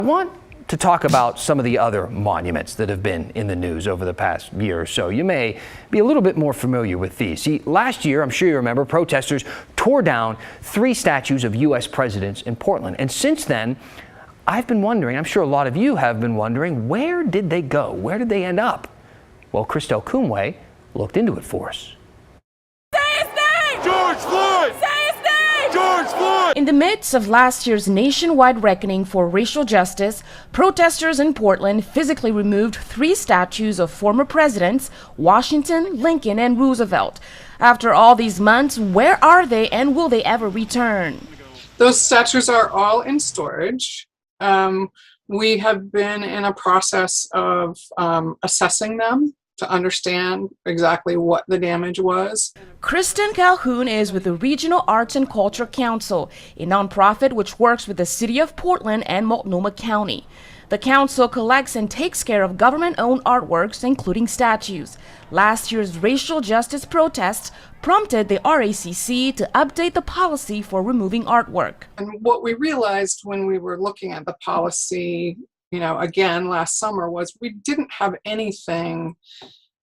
I want to talk about some of the other monuments that have been in the news over the past year or so. You may be a little bit more familiar with these. See, last year, I'm sure you remember, protesters tore down 3 statues of U.S. presidents in Portland. And since then, I've been wondering, I'm sure a lot of you have been wondering, where did they go? Where did they end up? Well, Christelle Kumwe looked into it for us. George Floyd! Say his name! George Floyd! In the midst of last year's nationwide reckoning for racial justice, protesters in Portland physically removed 3 statues of former presidents, Washington, Lincoln, and Roosevelt. After all these months, where are they and will they ever return? Those statues are all in storage. We have been in a process of assessing them to understand exactly what the damage was. Kristen Calhoun is with the Regional Arts and Culture Council, a nonprofit which works with the City of Portland and Multnomah County. The council collects and takes care of government-owned artworks, including statues. Last year's racial justice protests prompted the RACC to update the policy for removing artwork. And what we realized when we were looking at the policy, again last summer, was we didn't have anything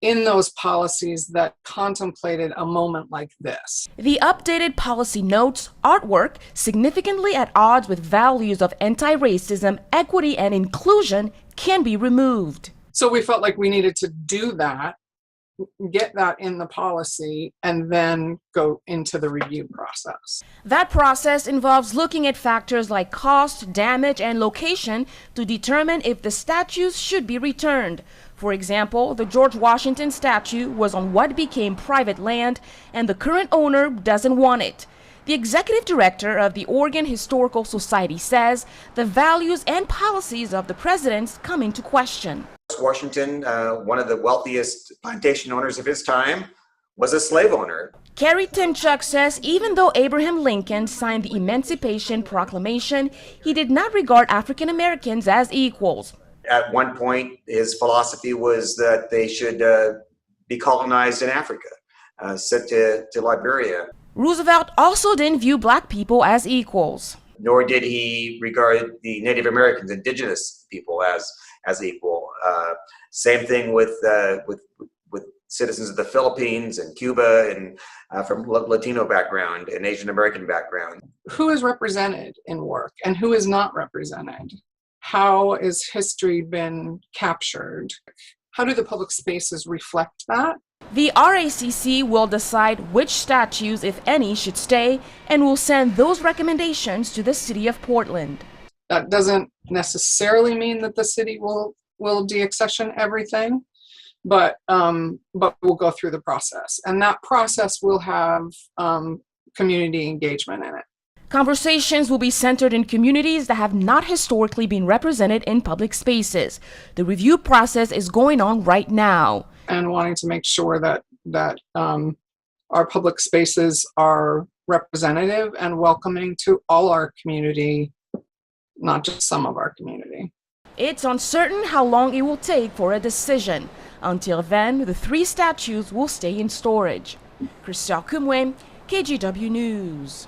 in those policies that contemplated a moment like this. The updated policy notes artwork significantly at odds with values of anti-racism, equity, and inclusion can be removed. So we felt like we needed to do that, get that in the policy, and then go into the review process. That process involves looking at factors like cost, damage, and location to determine if the statues should be returned. For example, the George Washington statue was on what became private land, and the current owner doesn't want it. The executive director of the Oregon Historical Society says the values and policies of the presidents come into question. Washington, one of the wealthiest plantation owners of his time, was a slave owner. Kerry Timchuk says even though Abraham Lincoln signed the Emancipation Proclamation, he did not regard African Americans as equals. At one point, his philosophy was that they should be colonized in Africa, sent to Liberia. Roosevelt also didn't view black people as equals. Nor did he regard the Native Americans, indigenous people, as equal. Same thing with citizens of the Philippines and Cuba and from Latino background and Asian American background. Who is represented in work and who is not represented? How has history been captured? How do the public spaces reflect that? The RACC will decide which statues, if any, should stay and will send those recommendations to the City of Portland. That doesn't necessarily mean that the city will deaccession everything, but we'll go through the process, and that process will have community engagement in it. Conversations will be centered in communities that have not historically been represented in public spaces. The review process is going on right now. And wanting to make sure that our public spaces are representative and welcoming to all our community, not just some of our community. It's uncertain how long it will take for a decision. Until then, the 3 statues will stay in storage. Christelle Kumwe, KGW News.